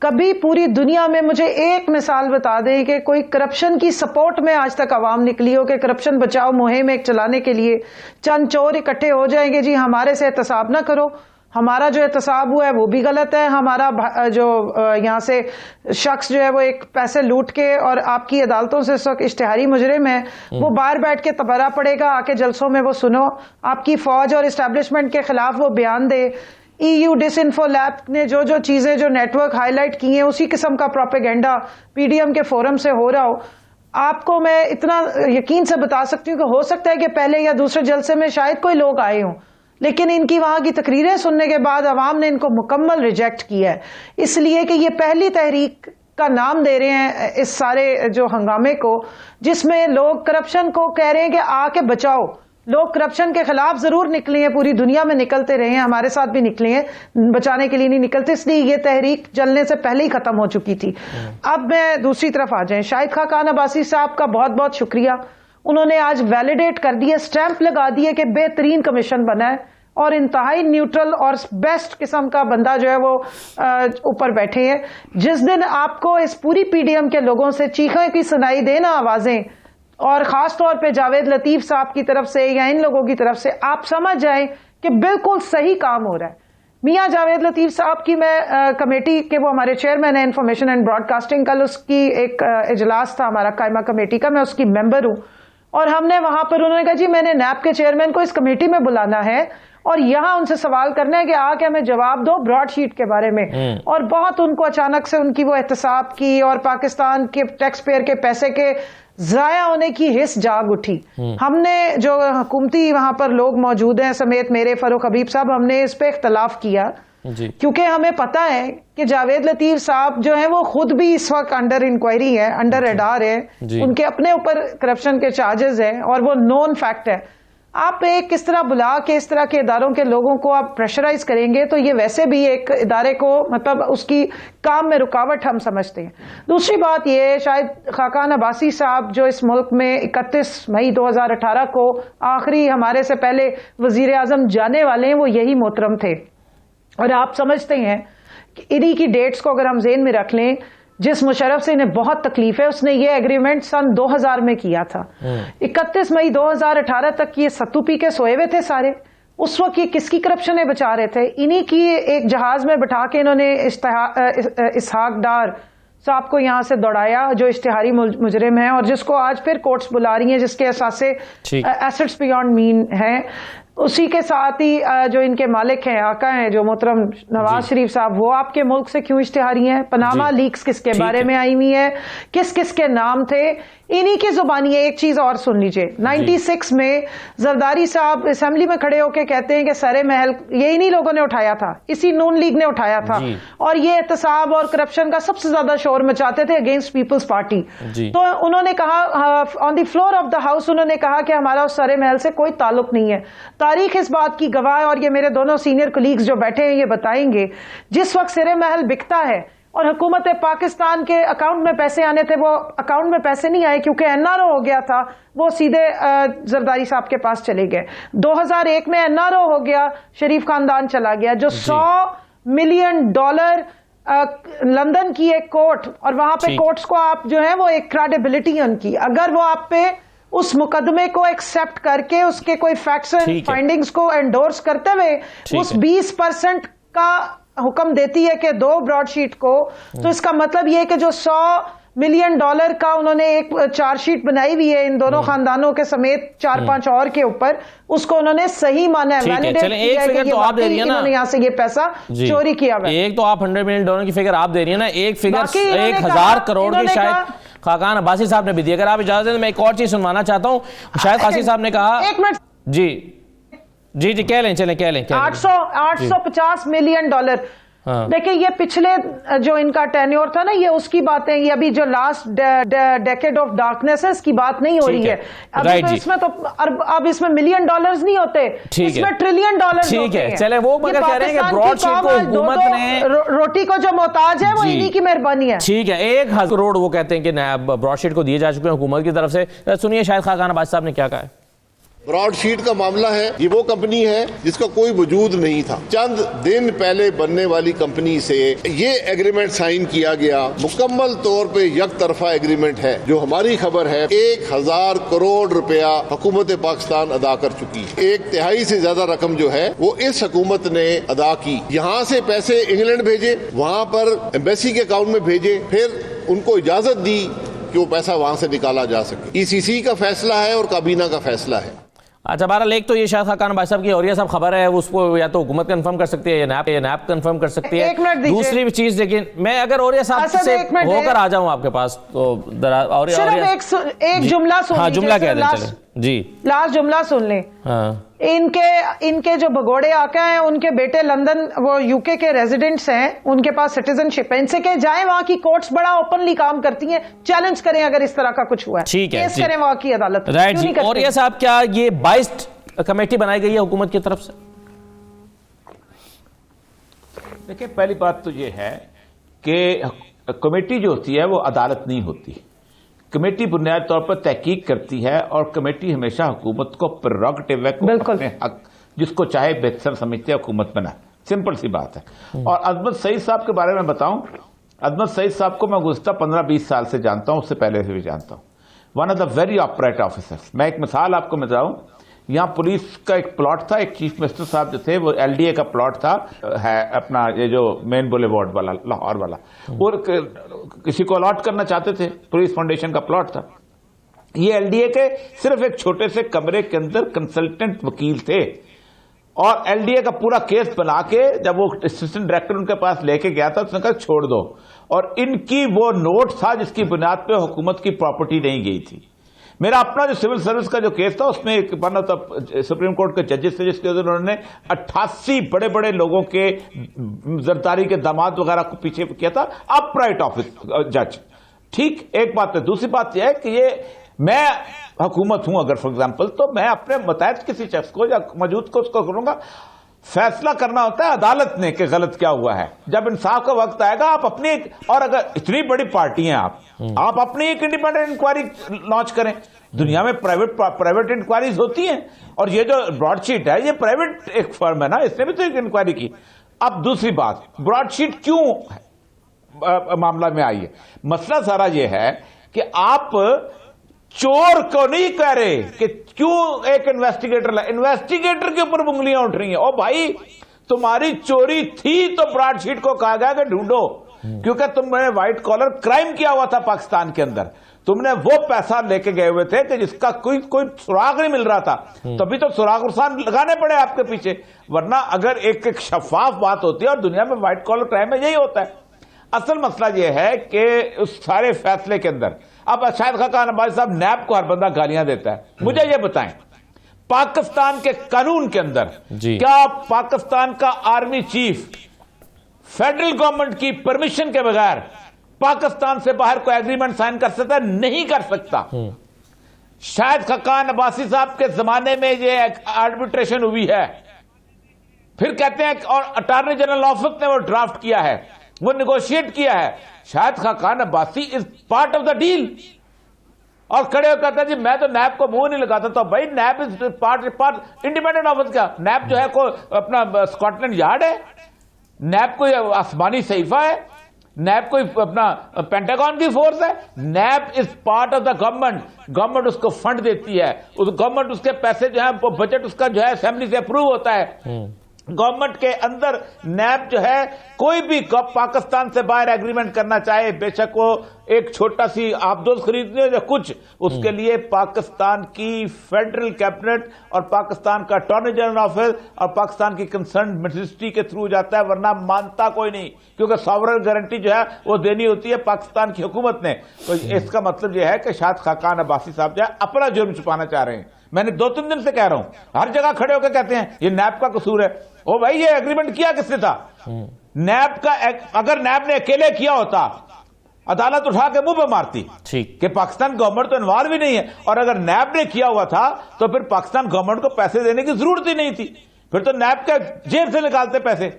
S5: کبھی پوری دنیا میں مجھے ایک مثال بتا دیں کہ کوئی کرپشن کی سپورٹ میں آج تک عوام نکلی ہو کہ کرپشن بچاؤ مہم ایک چلانے کے لیے چند چور اکٹھے ہو جائیں گے، جی ہمارے سے احتساب نہ کرو، ہمارا جو احتساب ہوا ہے وہ بھی غلط ہے، ہمارا جو یہاں سے شخص جو ہے وہ ایک پیسے لوٹ کے اور آپ کی عدالتوں سے اس وقت اشتہاری مجرم ہے، وہ باہر بیٹھ کے تبرہ پڑے گا، آ کے جلسوں میں وہ سنو، آپ کی فوج اور اسٹیبلشمنٹ کے خلاف وہ بیان دے، ای یو ڈس انفو لیب نے جو چیزیں جو نیٹ ورک ہائی لائٹ کی ہیں اسی قسم کا پروپیگنڈا پی ڈی ایم کے فورم سے ہو رہا ہو۔ آپ کو میں اتنا یقین سے بتا سکتی ہوں کہ ہو سکتا ہے کہ پہلے یا دوسرے جلسے میں شاید کوئی لوگ آئے ہوں، لیکن ان کی وہاں کی تقریریں سننے کے بعد عوام نے ان کو مکمل ریجیکٹ کیا ہے، اس لیے کہ یہ پہلی تحریک کا نام دے رہے ہیں اس سارے جو ہنگامے کو، جس میں لوگ کرپشن کو کہہ رہے ہیں کہ آ کے بچاؤ۔ لوگ کرپشن کے خلاف ضرور نکلے ہیں، پوری دنیا میں نکلتے رہے ہیں، ہمارے ساتھ بھی نکلے ہیں، بچانے کے لیے نہیں نکلتے، اس لیے یہ تحریک چلنے سے پہلے ہی ختم ہو چکی تھی۔ اب میں دوسری طرف آ جائیں، شاہد خاقان عباسی صاحب کا بہت بہت شکریہ، انہوں نے آج ویلیڈیٹ کر دیا، سٹیمپ لگا دیے کہ بہترین کمیشن بنا ہے اور انتہائی نیوٹرل اور بیسٹ قسم کا بندہ جو ہے وہ اوپر بیٹھے ہیں۔ جس دن آپ کو اس پوری پی ڈی ایم کے لوگوں سے چیخیں کی سنائی دینا آوازیں، اور خاص طور پہ جاوید لطیف صاحب کی طرف سے یا ان لوگوں کی طرف سے، آپ سمجھ جائیں کہ بالکل صحیح کام ہو رہا ہے۔ میاں جاوید لطیف صاحب کی میں کمیٹی کے، وہ ہمارے چیئرمین ہیں انفارمیشن اینڈ براڈ کاسٹنگ، کل اس کی ایک اجلاس تھا ہمارا قائمہ کمیٹی کا، میں اس کی ممبر ہوں، اور ہم نے وہاں پر انہوں نے کہا جی میں نے نیب کے چیئرمین کو اس کمیٹی میں بلانا ہے اور یہاں ان سے سوال کرنا ہے کہ آ کے ہمیں جواب دو براڈ شیٹ کے بارے میں، اور بہت ان کو اچانک سے ان کی وہ احتساب کی اور پاکستان کے ٹیکس پیئر کے پیسے کے ضائع ہونے کی حس جاگ اٹھی۔ ہم نے جو حکومتی وہاں پر لوگ موجود ہیں سمیت میرے فاروق حبیب صاحب، ہم نے اس پہ اختلاف کیا کیونکہ ہمیں پتا ہے کہ جاوید لطیف صاحب جو ہیں وہ خود بھی اس وقت انڈر انکوائری ہے، انڈر ریڈار ہے، ان کے اپنے اوپر کرپشن کے چارجز ہیں اور وہ نون فیکٹ ہے۔ آپ ایک کس طرح بلا کے اس طرح کے اداروں کے لوگوں کو آپ پریشرائز کریں گے تو یہ ویسے بھی ایک ادارے کو مطلب اس کی کام میں رکاوٹ ہم سمجھتے ہیں۔ دوسری بات یہ، شاید خاقان عباسی صاحب جو اس ملک میں 31 مئی 2018 کو آخری ہمارے سے پہلے وزیر اعظم جانے والے ہیں، وہ یہی محترم تھے، اور آپ سمجھتے ہیں کہ انہی کی ڈیٹس کو اگر ہم ذہن میں رکھ لیں، جس مشرف سے انہیں بہت تکلیف ہے، اس نے یہ ایگریمنٹ سن 2000 میں کیا تھا، 31 مئی 2018 تک یہ ستو پی کے سوئے ہوئے تھے سارے۔ اس وقت یہ کس کی کرپشنیں بچا رہے تھے؟ انہی کی ایک جہاز میں بٹھا کے انہوں نے اسحاق ڈار صاحب کو یہاں سے دوڑایا جو اشتہاری مجرم ہیں اور جس کو آج پھر کورٹس بلا رہی ہیں، جس کے اثاثے ایسٹس بیونڈ مین ہیں۔ اسی کے ساتھ ہی جو ان کے مالک ہیں، آقا ہیں جو محترم نواز شریف صاحب، وہ آپ کے ملک سے کیوں اشتہاری ہیں؟ پناما لیکس کس کے بارے میں آئی ہوئی ہے، کس کس کے نام تھے، انہی کی زبانی ہے۔ ایک چیز اور سن لیجئے، 96 میں زرداری صاحب اسمبلی میں کھڑے ہو کے کہتے ہیں کہ سرے محل یہ انہی لوگوں نے اٹھایا تھا، اسی نون لیگ نے اٹھایا تھا، اور یہ احتساب اور کرپشن کا سب سے زیادہ شور مچاتے تھے اگینسٹ پیپلز پارٹی۔ تو انہوں نے کہا آن دی فلور آف دا ہاؤس، انہوں نے کہا کہ ہمارا اس سرے محل سے کوئی تعلق نہیں ہے۔ تاریخ اس بات کی گواہ، اور یہ میرے دونوں سینئر کلیگز جو بیٹھے ہیں یہ بتائیں گے، جس وقت سرے محل بکتا ہے اور حکومت پاکستان کے اکاؤنٹ میں پیسے آنے تھے، وہ اکاؤنٹ میں پیسے نہیں آئے کیونکہ این آر او ہو گیا تھا، وہ سیدھے زرداری صاحب کے پاس چلے گئے۔ 2001 میں این آر او ہو گیا، شریف خاندان چلا گیا، جو $100 ملین لندن کی ایک کورٹ، اور وہاں پہ کورٹس کو آپ جو ہے وہ ایک کریڈیبلٹی ان کی، اگر وہ آپ پہ اس مقدمے کو ایکسپٹ کر کے اس کے کوئی فیکٹس اینڈ فائنڈنگز کو انڈورس کرتے ہوئے اس 20% کا حکم دیتی ہے کہ دو براڈ شیٹ کو، تو اس کا مطلب یہ کہ جو $100 ملین کا انہوں نے ایک چارج شیٹ بنائی ہوئی ہے ان دونوں خاندانوں کے سمیت 4-5 اور کے اوپر، اس کو انہوں نے صحیح مانا ہے، ویلیڈیٹ کیا ہے کہ انہوں نے یہاں سے یہ پیسہ چوری کیا ہوا ہے۔
S1: ایک تو آپ $100 ملین کی فگر آپ دے رہی ہیں نا، ایک فگر 1000 کروڑ کی شاید خاقان عباسی صاحب نے بھی دی۔ اگر آپ اجازت دیں تو میں ایک اور چیز سنوانا چاہتا ہوں۔ شاید قاسی صاحب نے کہا،
S5: ایک منٹ
S1: جی کہہ لیں، چلیں کہہ لیں۔
S5: $850 ملین۔ دیکھیں یہ پچھلے جو ان کا ٹینیور تھا نا، یہ اس کی باتیں، یہ ابھی جو لاسٹ ڈیکیڈ آف ڈارکنیس ہے اس کی بات نہیں ہو رہی ہے ابھی، تو اس میں تو اب اس میں $1 ملین نہیں ہوتے، اس میں $1 ٹریلین
S1: ٹھیک ہے۔ چلے وہ مگر کہہ رہے ہیں کہ براڈ شیٹ کو حکومت نے
S5: روٹی کو جو محتاج ہے وہ انہی کی مہربانی ہے۔
S1: ٹھیک ہے، 1000 کروڑ وہ کہتے ہیں کہ براڈ شیٹ کو دیے جا چکے ہیں حکومت کی طرف سے۔ سنیے شاید خاقان عباسی صاحب نے کیا کہا ہے۔
S7: براڈ شیٹ کا معاملہ ہے، یہ وہ کمپنی ہے جس کا کوئی وجود نہیں تھا، چند دن پہلے بننے والی کمپنی سے یہ ایگریمنٹ سائن کیا گیا، مکمل طور پہ یک طرفہ ایگریمنٹ ہے۔ جو ہماری خبر ہے 1000 کروڑ روپیہ حکومت پاکستان ادا کر چکی ہے، 1/3 سے زیادہ رقم جو ہے وہ اس حکومت نے ادا کی۔ یہاں سے پیسے انگلینڈ بھیجے، وہاں پر ایمبیسی کے اکاؤنٹ میں بھیجے، پھر ان کو اجازت دی کہ وہ پیسہ وہاں سے نکالا جا سکے۔ ECC کا فیصلہ ہے اور کابینہ کا فیصلہ ہے۔
S1: اچھا بہرحال ایک تو یہ شاید خاقان عباسی صاحب کی اور یہ سب خبر ہے، اس کو یا تو حکومت کنفرم کر سکتی ہے یا نیب کنفرم کر سکتی ہے۔ دوسری بھی چیز لیکن میں اگر اور یہ صاحب سے ہو کر آ جاؤں آپ کے پاس تو
S5: صرف ایک جملہ سن،
S1: ہاں جملہ کہہ دیں، چلیں جی
S5: لاسٹ جملہ سن لیں۔ ان کے جو بھگوڑے آقا ہیں ان کے بیٹے لندن وہ UK کے ریزیڈنٹس ہیں، ان کے پاس سٹیزن شپ ہے، ان سے کہ جائیں وہاں کی کورٹس بڑا اوپنلی کام کرتی ہیں، چیلنج کریں اگر اس طرح کا کچھ ہوا ہے،
S1: ٹھیک ہے،
S5: کیس کریں وہاں کی عدالت۔
S1: رائٹ جی۔ اور یہ صاحب کیا یہ 22 کمیٹی بنائی گئی ہے حکومت کی طرف سے؟
S6: دیکھیں پہلی بات تو یہ ہے کہ کمیٹی جو ہوتی ہے وہ عدالت نہیں ہوتی، کمیٹی بنیادی طور پر تحقیق کرتی ہے، اور کمیٹی ہمیشہ حکومت کو پریروگیٹو ہے کہ اپنے حق جس کو چاہے بہتر سمجھتے حکومت بنائے، سمپل سی بات ہے۔ اور عظمت سعید صاحب کے بارے میں بتاؤں، عظمت سعید صاحب کو میں گزشتہ 15-20 سال سے جانتا ہوں، اس سے پہلے سے بھی جانتا ہوں، one of the very operate officer. میں ایک مثال آپ کو بتاؤں، یہاں پولیس کا ایک پلاٹ تھا، ایک چیف منسٹر صاحب جو تھے وہ LDA کا پلاٹ تھا، ہے اپنا یہ جو مین بولے وارڈ والا لاہور والا، اور کسی کو الاٹ کرنا چاہتے تھے، پولیس فاؤنڈیشن کا پلاٹ تھا۔ یہ LDA کے صرف ایک چھوٹے سے کمرے کے اندر کنسلٹنٹ وکیل تھے، اور LDA کا پورا کیس بنا کے جب وہ اسسٹنٹ ڈائریکٹر ان کے پاس لے کے گیا تھا اس نے کہا چھوڑ دو، اور ان کی وہ نوٹ تھا جس کی بنیاد پہ حکومت کی پراپرٹی نہیں گئی تھی۔ میرا اپنا جو سول سروس کا جو کیس تھا اس میں ایک سپریم کورٹ کے ججز تھے جس کے اندر انہوں نے 88 بڑے بڑے لوگوں کے زرداری کے داماد وغیرہ کو پیچھے کیا تھا، اپرائٹ آفس جج۔ ٹھیک، ایک بات ہے۔ دوسری بات یہ ہے کہ یہ میں حکومت ہوں اگر فار ایگزامپل، تو میں اپنے متحد کسی شخص کو یا موجود کو اس کو کروں گا، فیصلہ کرنا ہوتا ہے عدالت نے کہ غلط کیا ہوا ہے۔ جب انصاف کا وقت آئے گا آپ اپنی، اور اگر اتنی بڑی پارٹی ہیں آپ اپنی ایک انڈیپینڈنٹ انکوائری لانچ کریں۔ دنیا میں پرائیویٹ انکوائریز ہوتی ہیں، اور یہ جو براڈ شیٹ ہے یہ پرائیویٹ ایک فرم ہے نا، اس نے بھی تو ایک انکوائری کی۔ اب دوسری بات، براڈ شیٹ کیوں معاملہ میں آئی ہے؟ مسئلہ سارا یہ ہے کہ آپ چور کو نہیں کہہ رہے کہ کیوں ایک انویسٹیگیٹر کے اوپر انگلیاں اٹھ رہی ہیں۔ او بھائی تمہاری چوری تھی تو براڈ شیٹ کو کہا گیا کہ ڈھونڈو، کیونکہ تم نے وائٹ کالر کرائم کیا ہوا تھا پاکستان کے اندر، تم نے وہ پیسہ لے کے گئے ہوئے تھے کہ جس کا کوئی سراغ نہیں مل رہا تھا، تبھی تو سراغ ارسان لگانے پڑے آپ کے پیچھے، ورنہ اگر ایک شفاف بات ہوتی ہے، اور دنیا میں وائٹ کالر کرائم میں یہی ہوتا ہے۔ اصل مسئلہ یہ ہے کہ اس سارے فیصلے کے اندر اب شاید خاقان عباسی صاحب نیب کو ہر بندہ گالیاں دیتا ہے، مجھے یہ بتائیں پاکستان کے قانون کے اندر کیا پاکستان کا آرمی چیف فیڈرل گورنمنٹ کی پرمیشن کے بغیر پاکستان سے باہر کوئی ایگریمنٹ سائن کر سکتا ہے؟ نہیں کر سکتا۔ شاید خاقان عباسی صاحب کے زمانے میں یہ آربیٹریشن ہوئی ہے، پھر کہتے ہیں اور اٹارنی جنرل آفس نے وہ ڈرافٹ کیا ہے، وہ نیگوشیٹ کیا ہے. Shahid Khaqan Abbasi is part of the deal. اور کھڑے ہو کہتا ہے جی میں تو نیب کو منہ نہیں لگاتا. تو بھائی NAB is part independent office کا. نیب جو ہے کوئی اپنا اسکاٹ لینڈ یارڈ ہے؟ نیب کوئی آسمانی صحیفہ ہے؟ نیب کوئی اپنا پینٹاگون کی فورس ہے؟ NAB is part of the government. Government اس کو فنڈ دیتی ہے. گورنمنٹ اس کے پیسے جو ہے بجٹ اس کا جو ہے اسمبلی سے اپروو ہوتا ہے. گورنمنٹ کے اندر نیب جو ہے کوئی بھی پاکستان سے باہر ایگریمنٹ کرنا چاہے، بے شک وہ ایک چھوٹا سی آبدوز خریدنے یا کچھ، اس کے لیے پاکستان کی فیڈرل کیبنٹ اور پاکستان کا اٹارنی جنرل آفس اور پاکستان کی کنسرن منسٹری کے تھرو جاتا ہے، ورنہ مانتا کوئی نہیں، کیونکہ ساورن گارنٹی جو ہے وہ دینی ہوتی ہے پاکستان کی حکومت نے. تو اس کا مطلب یہ ہے کہ شاہد خاقان عباسی صاحب جو ہے اپنا جرم چھپانا چاہ رہے ہیں. میں نے 2-3 دن سے کہہ رہا ہوں، ہر جگہ کھڑے ہو کے کہتے ہیں یہ نیب کا قصور ہے. او بھائی یہ ایگریمنٹ کیا کس نے تھا؟ نیب کا. اگر نیب نے اکیلے کیا ہوتا عدالت اٹھا کے منہ پہ مارتی کہ پاکستان گورنمنٹ تو انوالو ہی نہیں ہے. اور اگر نیب نے کیا ہوا تھا تو پھر پاکستان گورنمنٹ کو پیسے دینے کی ضرورت ہی نہیں تھی، پھر تو نیب کے جیب سے نکالتے پیسے.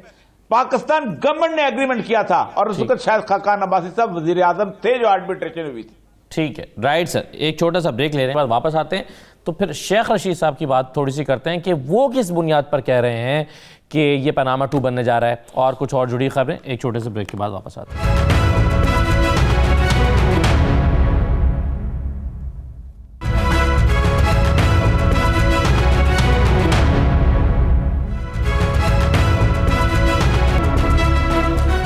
S6: پاکستان گورنمنٹ نے ایگریمنٹ کیا تھا اور اس وقت شاہد خاقان عباسی صاحب وزیر اعظم تھے جو آربیٹریشن ہوئی تھی.
S1: ٹھیک ہے، رائٹ سر. ایک چھوٹا سا بریک لے رہے ہیں، بعد واپس آتے ہیں تو پھر شیخ رشید صاحب کی بات تھوڑی سی کرتے ہیں کہ وہ کس بنیاد پر کہہ رہے ہیں کہ یہ پاناما 2 بننے جا رہا ہے، اور کچھ اور جڑی خبریں. ایک چھوٹے سے بریک کے بعد واپس آتے ہیں.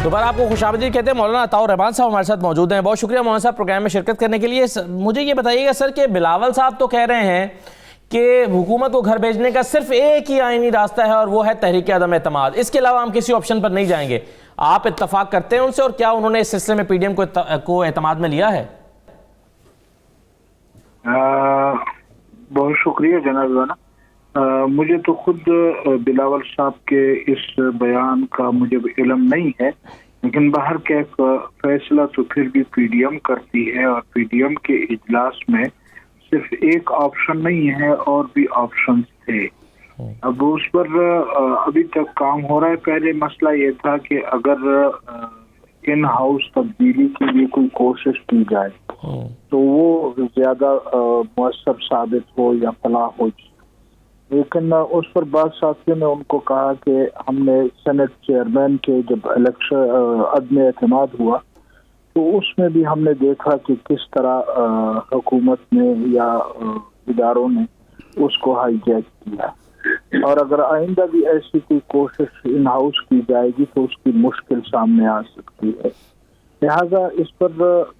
S1: دوبارہ آپ کو خوش آمدید کہتے ہیں. مولانا عطاء الرحمان صاحب ہمارے ساتھ موجود ہیں. بہت شکریہ مولانا صاحب پروگرام میں شرکت کرنے کے لیے. مجھے یہ بتائیے گا سر کہ بلاول صاحب تو کہہ رہے ہیں کہ حکومت کو گھر بھیجنے کا صرف ایک ہی آئینی راستہ ہے اور وہ ہے تحریک عدم اعتماد، اس کے علاوہ ہم کسی آپشن پر نہیں جائیں گے. آپ اتفاق کرتے ہیں ان سے، اور کیا انہوں نے اس سلسلے میں پی ڈی ایم کو اعتماد میں لیا ہے؟
S8: بہت شکریہ جناب رانا. مجھے تو خود بلاول صاحب کے اس بیان کا مجھے علم نہیں ہے، لیکن باہر کا فیصلہ تو پھر بھی پی ڈی ایم کرتی ہے، اور پی ڈی ایم کے اجلاس میں صرف ایک آپشن نہیں ہے اور بھی آپشنز تھے. اب اس پر ابھی تک کام ہو رہا ہے. پہلے مسئلہ یہ تھا کہ اگر ان ہاؤس تبدیلی کے لیے کوئی کوشش کی جائے تو وہ زیادہ مؤثر ثابت ہو یا فلاح ہو جائے. لیکن اس پر بعض ساتھیوں نے ان کو کہا کہ ہم نے سینٹ چیئرمین کے جب الیکشن عدم اعتماد ہوا تو اس میں بھی ہم نے دیکھا کہ کس طرح حکومت نے یا اداروں نے اس کو ہائی جیک کیا. اور اگر آئندہ بھی ایسی کوئی کوشش ان ہاؤس کی جائے گی تو اس کی مشکل سامنے آ سکتی ہے. لہذا اس پر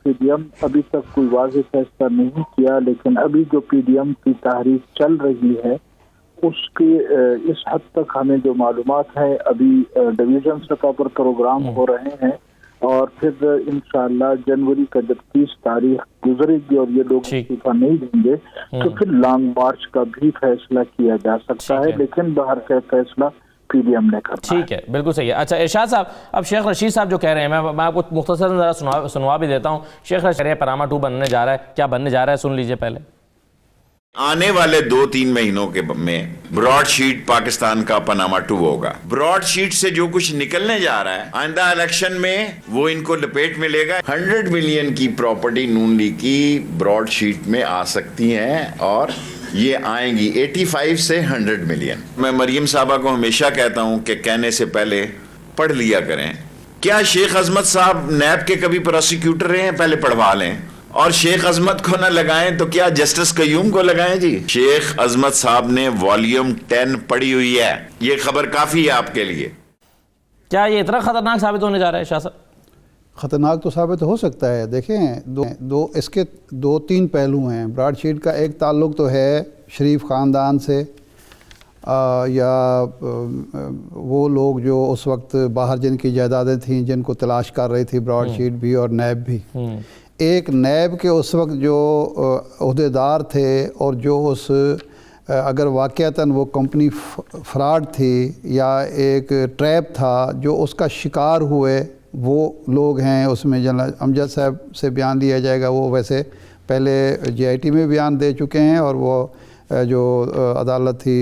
S8: پی ڈی ایم ابھی تک کوئی واضح فیصلہ نہیں کیا، لیکن ابھی جو پی ڈی ایم کی تحریک چل رہی ہے اس کی اس حد تک ہمیں جو معلومات ہیں، ابھی ڈویژن سطح پر پروگرام ہو رہے ہیں، اور پھر انشاءاللہ جنوری کا جب 30 تاریخ گزرے گی اور یہ لوگ استعفیٰ نہیں دیں گے تو پھر لانگ مارچ کا بھی فیصلہ کیا جا سکتا ہے. لیکن باہر کا فیصلہ پی ڈی ایم نے کرنا.
S1: ٹھیک ہے، بالکل صحیح ہے. اچھا ارشاد صاحب، اب شیخ رشید صاحب جو کہہ رہے ہیں، میں آپ کو مختصراً ذرا سنوا بھی دیتا ہوں. شیخ رشید کہہ رہے ہیں پاناما 2 بننے جا رہا ہے. کیا بننے جا رہا ہے؟ سن لیجئے پہلے.
S9: آنے والے 2-3 مہینوں میں براڈ شیٹ پاکستان کا پاناما 2 ہوگا. براڈ شیٹ سے جو کچھ نکلنے جا رہا ہے آئندہ الیکشن میں وہ ان کو لپیٹ ملے گا. 100 ملین کی پراپرٹی نون لیگ کی براڈ شیٹ میں آ سکتی ہیں، اور یہ آئیں گی 85 سے 100 ملین. میں مریم صاحبہ کو ہمیشہ کہتا ہوں کہ کہنے سے پہلے پڑھ لیا کریں. کیا شیخ عظمت صاحب نیب کے کبھی پروسیکیوٹر رہے ہیں؟ پہلے پڑھوا لیں. اور شیخ عظمت کو نہ لگائیں تو کیا جسٹس قیوم کو لگائیں؟ جی شیخ عظمت صاحب نے والیوم 10 پڑھی ہوئی ہے، یہ خبر کافی ہے آپ کے لیے.
S1: کیا یہ اتنا خطرناک ثابت ہونے جا رہا ہے شاہ صاحب؟
S4: خطرناک تو ثابت ہو سکتا ہے. دیکھیں اس کے 2-3 پہلو ہیں. براڈ شیٹ کا ایک تعلق تو ہے شریف خاندان سے، یا وہ لوگ جو اس وقت باہر جن کی جائیدادیں تھیں جن کو تلاش کر رہی تھی براڈ شیٹ بھی اور نیب بھی. ایک نیب کے اس وقت جو عہدیدار تھے اور جو اس اگر واقعتاً وہ کمپنی فراڈ تھی یا ایک ٹریپ تھا جو اس کا شکار ہوئے، وہ لوگ ہیں. اس میں جنرل امجد صاحب سے بیان لیا جائے گا. وہ ویسے پہلے جے آئی ٹی میں بیان دے چکے ہیں، اور وہ جو عدالت تھی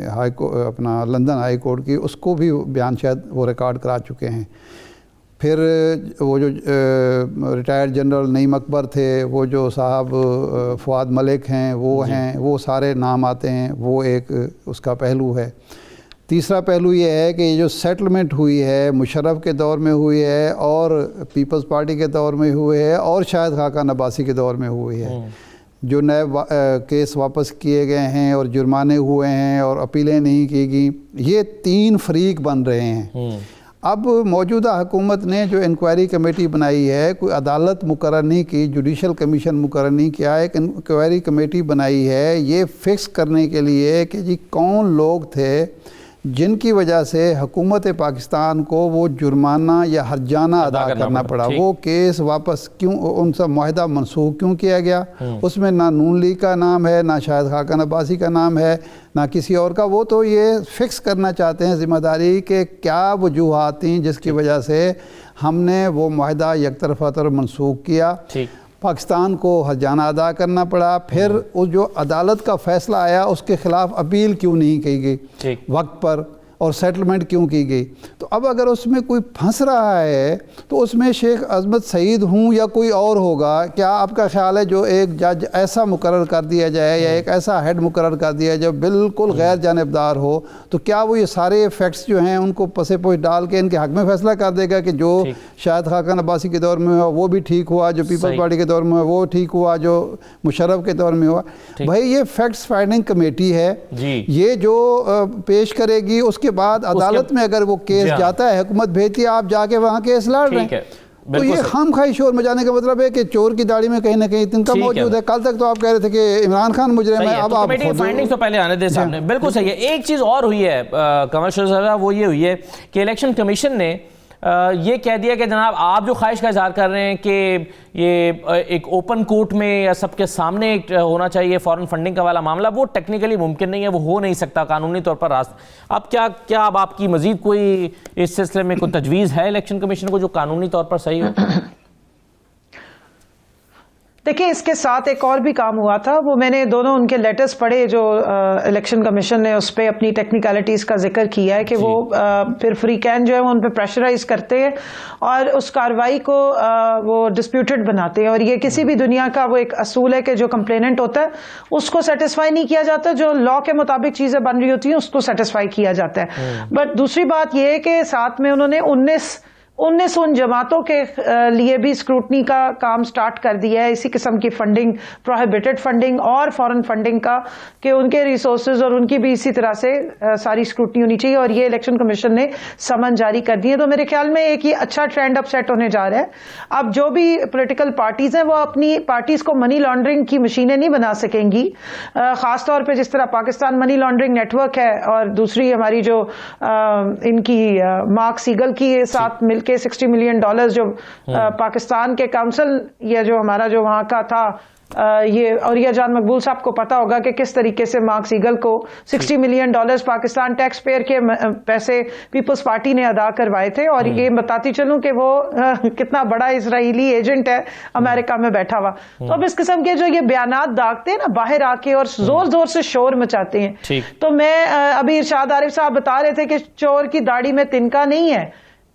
S4: اپنا لندن ہائی کورٹ کی، اس کو بھی بیان شاید وہ ریکارڈ کرا چکے ہیں. پھر وہ جو ریٹائرڈ جنرل نعیم اکبر تھے، وہ جو صاحب فؤاد ملک ہیں وہ ہیں، وہ سارے نام آتے ہیں، وہ ایک اس کا پہلو ہے۔ تیسرا پہلو یہ ہے کہ یہ جو سیٹلمنٹ ہوئی ہے مشرف کے دور میں ہوئی ہے اور پیپلز پارٹی کے دور میں ہوئی ہے اور شاہد خاقان عباسی کے دور میں ہوئی ہے، جو نئے کیس واپس کیے گئے ہیں اور جرمانے ہوئے ہیں اور اپیلیں نہیں کی گئیں، یہ 3 فریق بن رہے ہیں۔ اب موجودہ حکومت نے جو انکوائری کمیٹی بنائی ہے، کوئی عدالت مقرر نہیں کی، جوڈیشل کمیشن مقرر نہیں کیا، ایک انکوائری کمیٹی بنائی ہے یہ فکس کرنے کے لیے کہ جی کون لوگ تھے جن کی وجہ سے حکومت پاکستان کو وہ جرمانہ یا ہرجانہ ادا کرنا پڑا، وہ کیس واپس کیوں، ان سے معاہدہ منسوخ کیوں کیا گیا، اس میں نہ نون لیگ کا نام ہے، نہ شاہد خاقان عباسی کا نام ہے، نہ کسی اور کا۔ وہ تو یہ فکس کرنا چاہتے ہیں ذمہ داری کہ کیا وجوہات تھیں جس کی وجہ سے ہم نے وہ معاہدہ یک طرفہ طور منسوخ کیا، پاکستان کو ہرجانہ ادا کرنا پڑا، پھر اس جو عدالت کا فیصلہ آیا اس کے خلاف اپیل کیوں نہیں کی گئی وقت پر، اور سیٹلمنٹ کیوں کی گئی۔ تو اب اگر اس میں کوئی پھنس رہا ہے تو اس میں شیخ عظمت سعید ہوں یا کوئی اور ہوگا، کیا آپ کا خیال ہے جو ایک جج ایسا مقرر کر دیا جائے یا ایک ایسا ہیڈ مقرر کر دیا جائے بالکل غیر جانبدار ہو، تو کیا وہ یہ سارے فیکٹس جو ہیں ان کو پسے پوش ڈال کے ان کے حق میں فیصلہ کر دے گا کہ جو شاہد خاقان عباسی کے دور میں ہوا وہ بھی ٹھیک ہوا، جو پیپلز پارٹی کے دور میں ہوا وہ ٹھیک ہوا، جو مشرف کے دور میں ہوا؟ بھائی یہ فیکٹس فائنڈنگ کمیٹی ہے، یہ جو پیش کرے گی، اس کے بعد عدالت میں اگر وہ کیس جاتا ہے، حکومت بھیجتی ہے، آپ جا کے وہاں کیس لڑ رہے ہیں، تو یہ خام خواہی شور مچانے کا مطلب ہے کہ چور کی داڑھی میں کہیں نہ کہیں تنکا موجود ہے۔ کل تک تو آپ کہہ رہے تھے کہ عمران خان مجرم ہے، اب آپ
S1: کمیٹی فائنڈنگز تو پہلے آنے دے سامنے، بالکل صحیح ہے۔ ایک چیز اور ہوئی ہے قمر صاحب، وہ یہ ہوئی ہے کہ الیکشن کمیشن نے یہ کہہ دیا کہ جناب آپ جو خواہش کا اظہار کر رہے ہیں کہ یہ ایک اوپن کورٹ میں یا سب کے سامنے ہونا چاہیے فورن فنڈنگ کا والا معاملہ، وہ ٹیکنیکلی ممکن نہیں ہے، وہ ہو نہیں سکتا قانونی طور پر راست۔ اب کیا اب آپ کی مزید کوئی اس سلسلے میں کوئی تجویز ہے الیکشن کمیشن کو جو قانونی طور پر صحیح ہو؟
S5: دیکھیں اس کے ساتھ ایک اور بھی کام ہوا تھا، وہ میں نے دونوں ان کے لیٹرز پڑھے جو الیکشن کمیشن نے اس پہ اپنی ٹیکنیکلٹیز کا ذکر کیا ہے کہ وہ پھر فری کین جو ہے وہ ان پہ پریشرائز کرتے ہیں اور اس کارروائی کو وہ ڈسپیوٹڈ بناتے ہیں، اور یہ کسی بھی دنیا کا وہ ایک اصول ہے کہ جو کمپلیننٹ ہوتا ہے اس کو سیٹسفائی نہیں کیا جاتا، جو لا کے مطابق چیزیں بن رہی ہوتی ہیں اس کو سیٹسفائی کیا جاتا ہے۔ بٹ دوسری بات یہ ہے کہ ساتھ میں انہوں نے 19 ان جماعتوں کے لیے بھی اسکروٹنی کا کام سٹارٹ کر دیا ہے، اسی قسم کی فنڈنگ، پروہیبٹڈ فنڈنگ اور فورن فنڈنگ کا، کہ ان کے ریسورسز اور ان کی بھی اسی طرح سے ساری اسکروٹنی ہونی چاہیے، اور یہ الیکشن کمیشن نے سمن جاری کر دیے۔ تو میرے خیال میں ایک یہ اچھا ٹرینڈ اب سیٹ ہونے جا رہا ہے۔ اب جو بھی پولیٹیکل پارٹیز ہیں وہ اپنی پارٹیز کو منی لانڈرنگ کی مشینیں نہیں بنا سکیں گی، خاص طور پہ جس طرح Pakistan money laundering network ہے، اور دوسری ہماری جو ان کی مارک سیگل کی ساتھ مل کے $60 ملین جو پاکستان کے کاؤنسل یا جو ہمارا جو وہاں کا تھا، یہ اوریہ جان مقبول صاحب کو پتا ہوگا کہ کس طریقے سے مارک سیگل کو $60 ملین پاکستان ٹیکس پیئر کے پیسے پیپلز پارٹی نے ادا کروائے تھے، اور یہ بتاتی چلوں کہ وہ کتنا بڑا اسرائیلی ایجنٹ ہے امریکہ میں بیٹھا ہوا۔ تو اب اس قسم کے جو یہ بیانات داغتے ہیں نا باہر آ کے اور زور زور سے شور مچاتے ہیں، تو میں ابھی ارشاد عارف صاحب بتا رہے تھے کہ چور کی داڑھی میں تنکا نہیں ہے،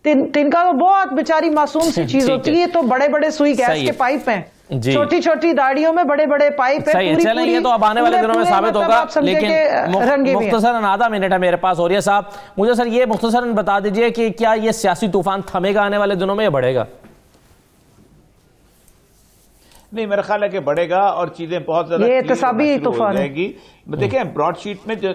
S5: تنکا تو بہت بیچاری معصوم سی چیز ہوتی ہے، تو بڑے بڑے سوئی گیس کے پائپ ہیں، چھوٹی چھوٹی داڑیوں میں بڑے بڑے پائپ ہیں،
S1: پوری یہ تو اب آنے والے دنوں میں ثابت ہوگا، لیکن مختصراً آدھا منٹ ہے میرے پاس۔ اوریہ صاحب مجھے سر یہ مختصراً بتا دیجئے کہ کیا یہ سیاسی طوفان تھمے گا آنے والے دنوں میں یا بڑھے گا؟
S6: نہیں، میرا خیال ہے کہ بڑھے گا اور چیزیں بہت زیادہ
S5: یہ احتسابی طوفان
S6: ہو جائے گی۔ دیکھیں براڈ شیٹ میں جو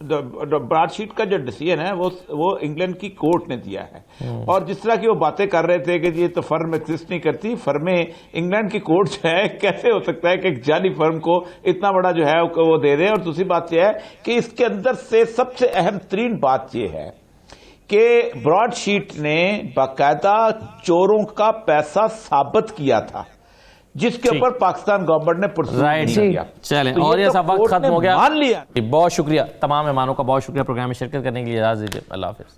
S6: براڈ شیٹ کا جو ڈیسیژن ہے وہ انگلینڈ کی کورٹ نے دیا ہے، اور جس طرح کی وہ باتیں کر رہے تھے کہ یہ تو فرم ایگزسٹ نہیں کرتی، فرمیں انگلینڈ کی کورٹ جو ہے کیسے ہو سکتا ہے کہ ایک جعلی فرم کو اتنا بڑا جو ہے وہ دے دیں۔ اور دوسری بات یہ ہے کہ اس کے اندر سے سب سے اہم ترین بات یہ ہے کہ براڈ شیٹ نے باقاعدہ چوروں کا پیسہ ثابت کیا تھا، جس کے اوپر پاکستان گورنمنٹ نے پرسنٹ کیا۔
S1: چلیں، اور یہ سب وقت ختم ہو گیا، بہت شکریہ تمام مہمانوں کا، بہت شکریہ پروگرام میں شرکت کرنے کے لیے، اجازت دیجیے، اللہ حافظ۔